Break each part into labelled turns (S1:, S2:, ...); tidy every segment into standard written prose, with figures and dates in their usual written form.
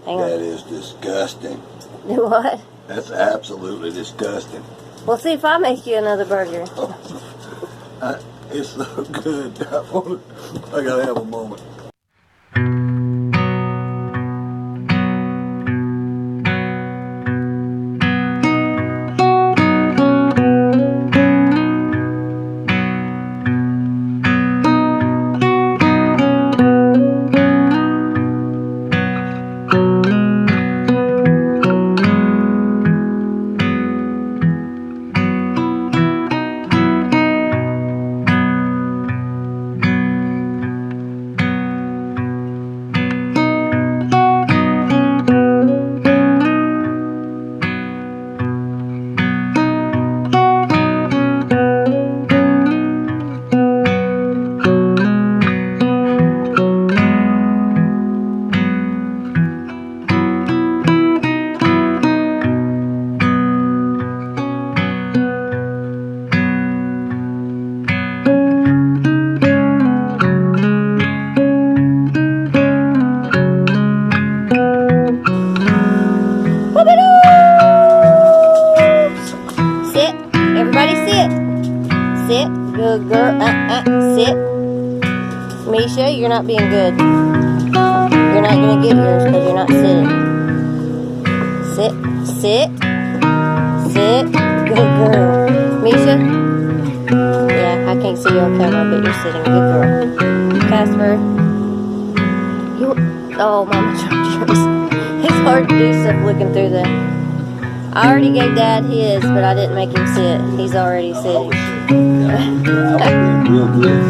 S1: Hang on.
S2: That is disgusting.
S1: What?
S2: That's absolutely disgusting.
S1: Well, see if I make you another burger.
S2: It's so good. I gotta have a moment.
S1: Sit. Everybody sit. Sit. Good girl. Sit. Misha, you're not being good. You're not going to get yours because you're not sitting. Sit. Sit. Sit. Good girl. Misha? Yeah, I can't see you on camera, but you're sitting. Good girl. Casper? Oh, Mama dropped yours. It's hard to do stuff looking through the... I already gave Dad his, but I didn't make him sit. He's already sitting.
S2: Real good.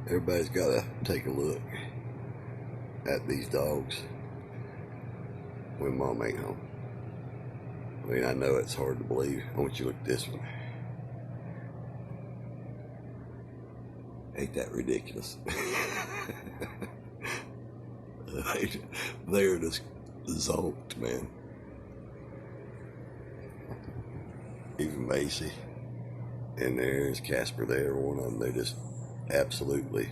S2: Everybody's got to take a look at these dogs when Mom ain't home. I mean, I know it's hard to believe. I want you to look at this one. Ain't that ridiculous? They're just zonked, man. even Macy. And there's Casper there, one of them. They're just absolutely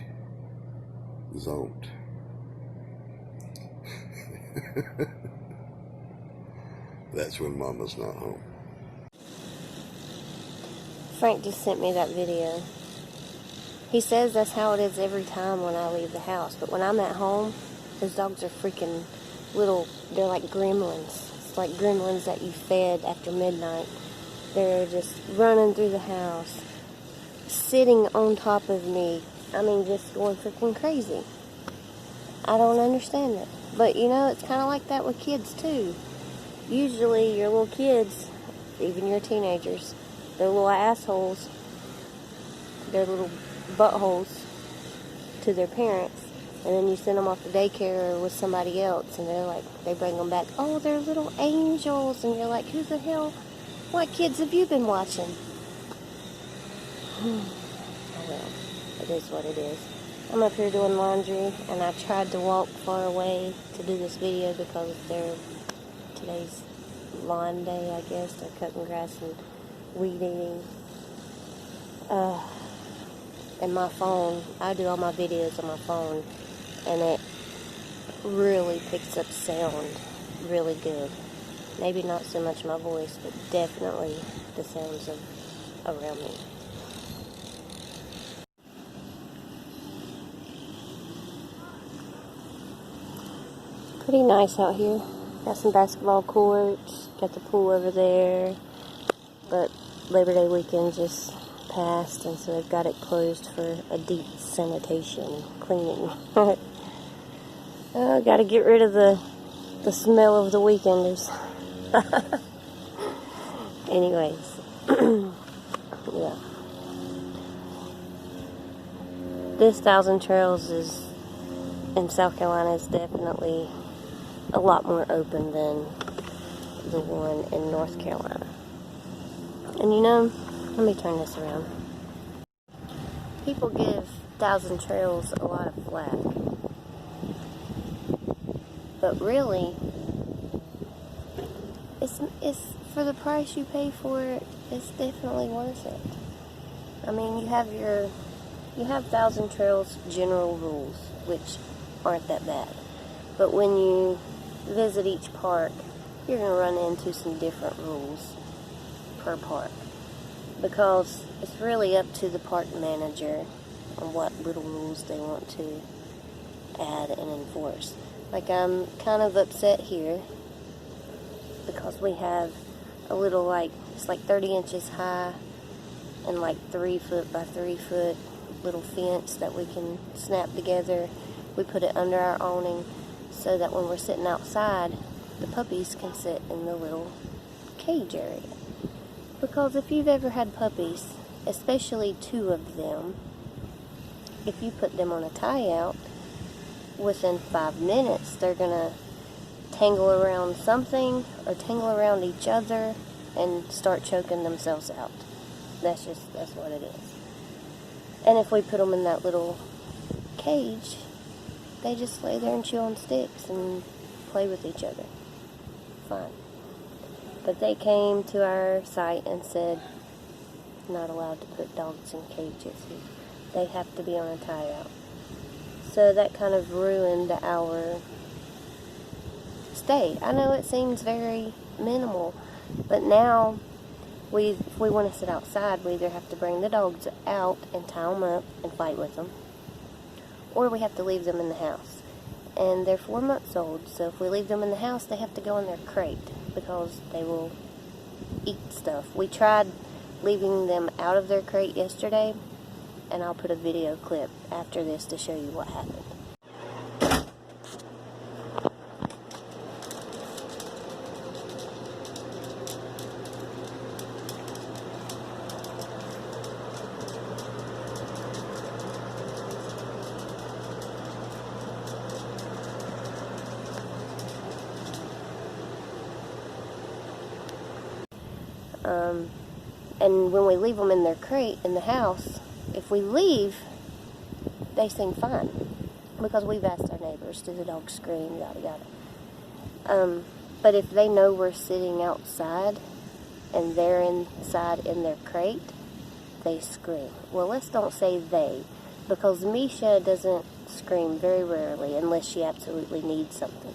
S2: zonked. That's when Mama's not home.
S1: Frank just sent me that video. He says that's how it is every time when I leave the house. But when I'm at home, those dogs are freaking little, they're like gremlins. It's like gremlins that you fed after midnight. They're just running through the house, sitting on top of me. I mean, just going freaking crazy. I don't understand it. But, you know, it's kind of like that with kids, too. Usually, your little kids, even your teenagers, they're little assholes. They're little buttholes to their parents. And then you send them off to daycare with somebody else, and they're like, they bring them back, oh, they're little angels. And you're like, who the hell? What kids have you been watching? Oh well, it is what it is. I'm up here doing laundry, and I tried to walk far away to do this video because today's lawn day, I guess. They're cutting grass and weed eating. And my phone, I do all my videos on my phone, and it really picks up sound really good. Maybe not so much my voice, but definitely the sounds of around me. Pretty nice out here. Got some basketball courts, got the pool over there, but Labor Day weekend just passed, and so they've got it closed for a deep sanitation cleaning. Oh, gotta get rid of the smell of the weekenders. Anyways, yeah. This Thousand Trails in South Carolina is definitely a lot more open than the one in North Carolina. And you know, let me turn this around. People give Thousand Trails a lot of flack. But really, it's for the price you pay for it, it's definitely worth it. I mean, you have Thousand Trails general rules, which aren't that bad. But when you visit each park, you're going to run into some different rules per park. Because it's really up to the park manager on what little rules they want to add and enforce. Like, I'm kind of upset here because we have a little, like, it's like 30 inches high and like 3 foot by 3 foot little fence that we can snap together. We put it under our awning so that when we're sitting outside, the puppies can sit in the little cage area. Because if you've ever had puppies, especially 2 of them, if you put them on a tie-out, within 5 minutes, they're going to tangle around something or tangle around each other and start choking themselves out. That's what it is. And if we put them in that little cage, they just lay there and chew on sticks and play with each other. Fine. But they came to our site and said, not allowed to put dogs in cages. They have to be on a tie-out. So that kind of ruined our stay. I know it seems very minimal, but now if we want to sit outside, we either have to bring the dogs out and tie them up and fight with them, or we have to leave them in the house. And they're 4 months old, so if we leave them in the house, they have to go in their crate because they will eat stuff. We tried leaving them out of their crate yesterday, and I'll put a video clip after this to show you what happened. And when we leave them in their crate in the house, if we leave, they seem fine because we've asked our neighbors, do the dogs scream, yada yada. But if they know we're sitting outside, and they're inside in their crate, they scream. Well, let's don't say they, because Misha doesn't scream very rarely unless she absolutely needs something.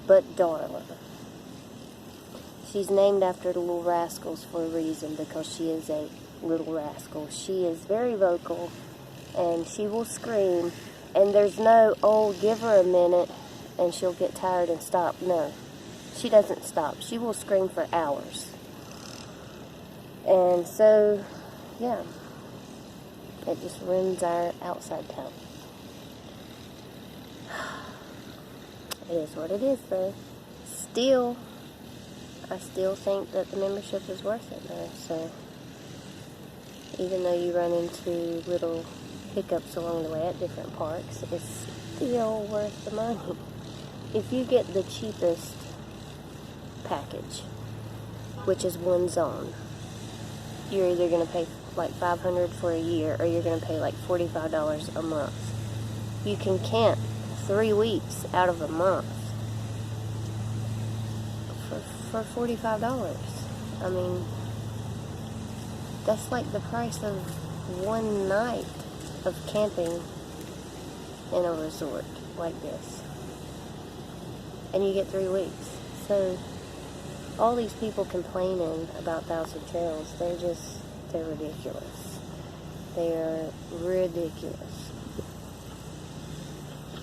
S1: But Darla, she's named after the little rascals for a reason, because she is a little rascal. She is very vocal, and she will scream, and there's no, oh, give her a minute and she'll get tired and stop. No, she doesn't stop. She will scream for hours. And so, yeah, it just ruins our outside town. It is what it is, though. Still, I still think that the membership is worth it, though. So, even though you run into little hiccups along the way at different parks, it's still worth the money. If you get the cheapest package, which is one zone, you're either going to pay like $500 for a year, or you're going to pay like $45 a month. You can camp 3 weeks out of a month for $45. I mean, that's like the price of one night of camping in a resort like this. And you get 3 weeks. So, all these people complaining about Thousand Trails, they're ridiculous. They are ridiculous.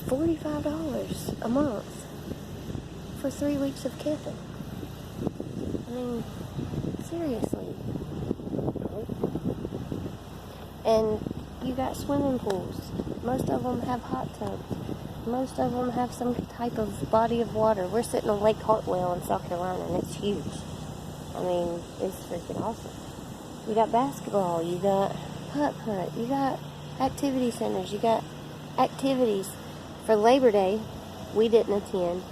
S1: $45 a month for 3 weeks of camping. I mean, seriously. And you got swimming pools. Most of them have hot tubs. Most of them have some type of body of water. We're sitting on Lake Hartwell in South Carolina, and it's huge. I mean, it's freaking awesome. You got basketball, you got putt-putt, you got activity centers, you got activities. For Labor Day, we didn't attend,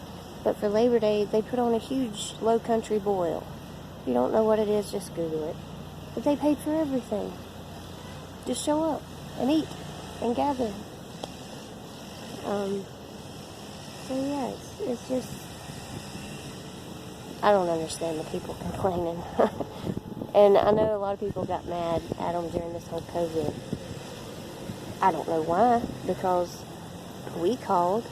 S1: but for Labor Day, they put on a huge low country boil. If you don't know what it is, just Google it. But they paid for everything. Just show up and eat and gather. So yeah, it's just, I don't understand the people complaining. And I know a lot of people got mad at them during this whole COVID. I don't know why, because we called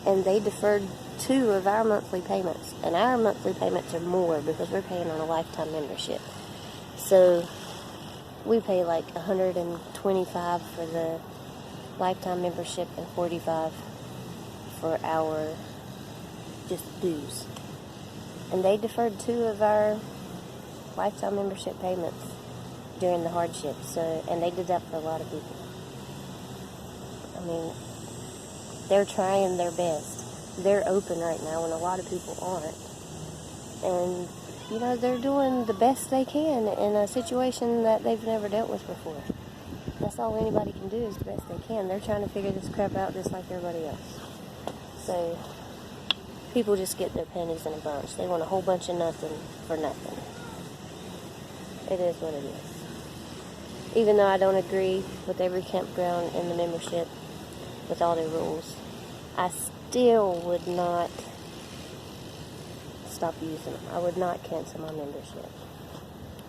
S1: and they deferred 2 of our monthly payments. And our monthly payments are more because we're paying on a lifetime membership. So we pay like $125 for the lifetime membership and $45 for our just dues. And they deferred 2 of our lifetime membership payments during the hardship. So, and they did that for a lot of people. I mean, they're trying their best. They're open right now when a lot of people aren't. And, you know, they're doing the best they can in a situation that they've never dealt with before. That's all anybody can do, is the best they can. They're trying to figure this crap out just like everybody else. So, people just get their pennies in a bunch. They want a whole bunch of nothing for nothing. It is what it is. Even though I don't agree with every campground in the membership, with all their rules, I still would not stop using them. I would not cancel my membership.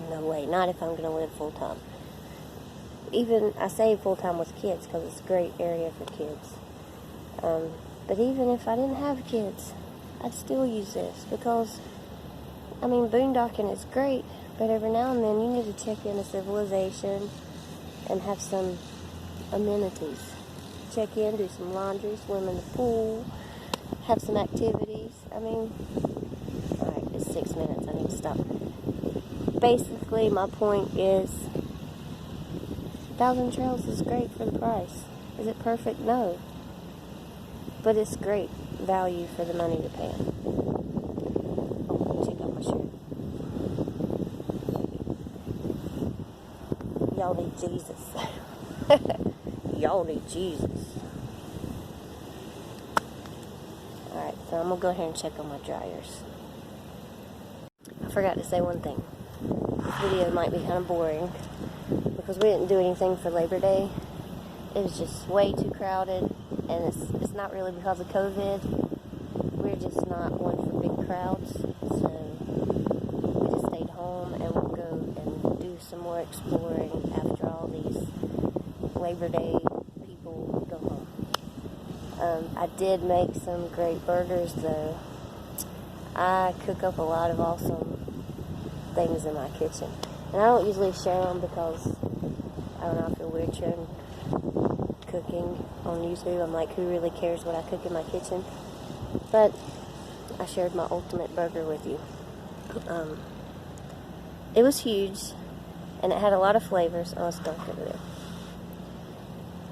S1: No way. Not if I'm going to live full time. Even, I say full time with kids because it's a great area for kids. But even if I didn't have kids, I'd still use this because, I mean, boondocking is great, but every now and then you need to check into civilization and have some amenities. Check in, do some laundry, swim in the pool, have some activities. I mean, alright, it's 6 minutes, I need to stop. Basically, my point is, Thousand Trails is great for the price. Is it perfect? No. But it's great value for the money you're paying. Oh, check out my shirt. Y'all need Jesus. Y'all need Jesus. Alright, so I'm going to go ahead and check on my dryers. I forgot to say one thing. This video might be kind of boring because we didn't do anything for Labor Day. It was just way too crowded, and it's not really because of COVID. We're just not one for big crowds, so we just stayed home, and more exploring after all these Labor Day people go home. I did make some great burgers though. I cook up a lot of awesome things in my kitchen. And I don't usually share them because, I don't know, I feel weird sharing cooking on YouTube. I'm like, who really cares what I cook in my kitchen? But I shared my ultimate burger with you. It was huge, and it had a lot of flavors. Oh, it's dark over there.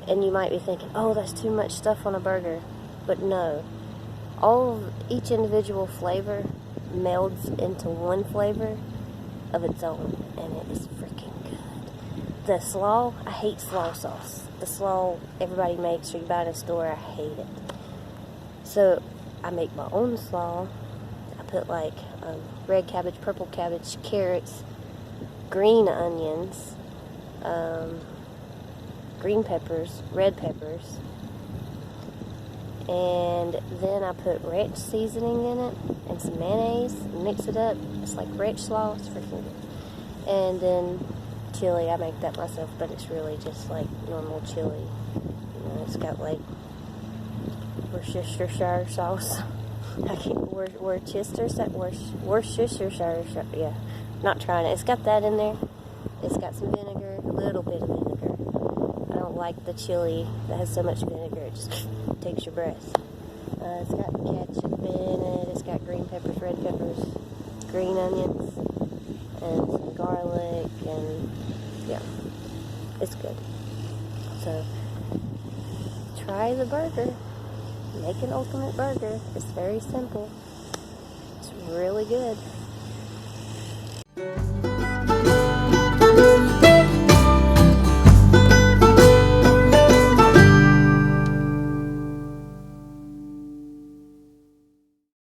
S1: And you might be thinking, oh, that's too much stuff on a burger. But no. Each individual flavor melds into one flavor of its own, and it is freaking good. The slaw, I hate slaw sauce. The slaw everybody makes or you buy at a store, I hate it. So I make my own slaw. I put like red cabbage, purple cabbage, carrots, green onions, green peppers, red peppers, and then I put ranch seasoning in it and some mayonnaise, mix it up. It's like ranch slaw, it's freaking good. And then chili, I make that myself, but it's really just like normal chili. You know, it's got like Worcestershire sauce. I can't, Worcestershire, yeah, not trying it. It's got that in there. It's got some vinegar, a little bit of vinegar. I don't like the chili that has so much vinegar, it just takes your breath. It's got ketchup in it, it's got green peppers, red peppers, green onions, and some garlic, and yeah, it's good. So, try the burger. Make an ultimate burger. It's very simple. It's really good.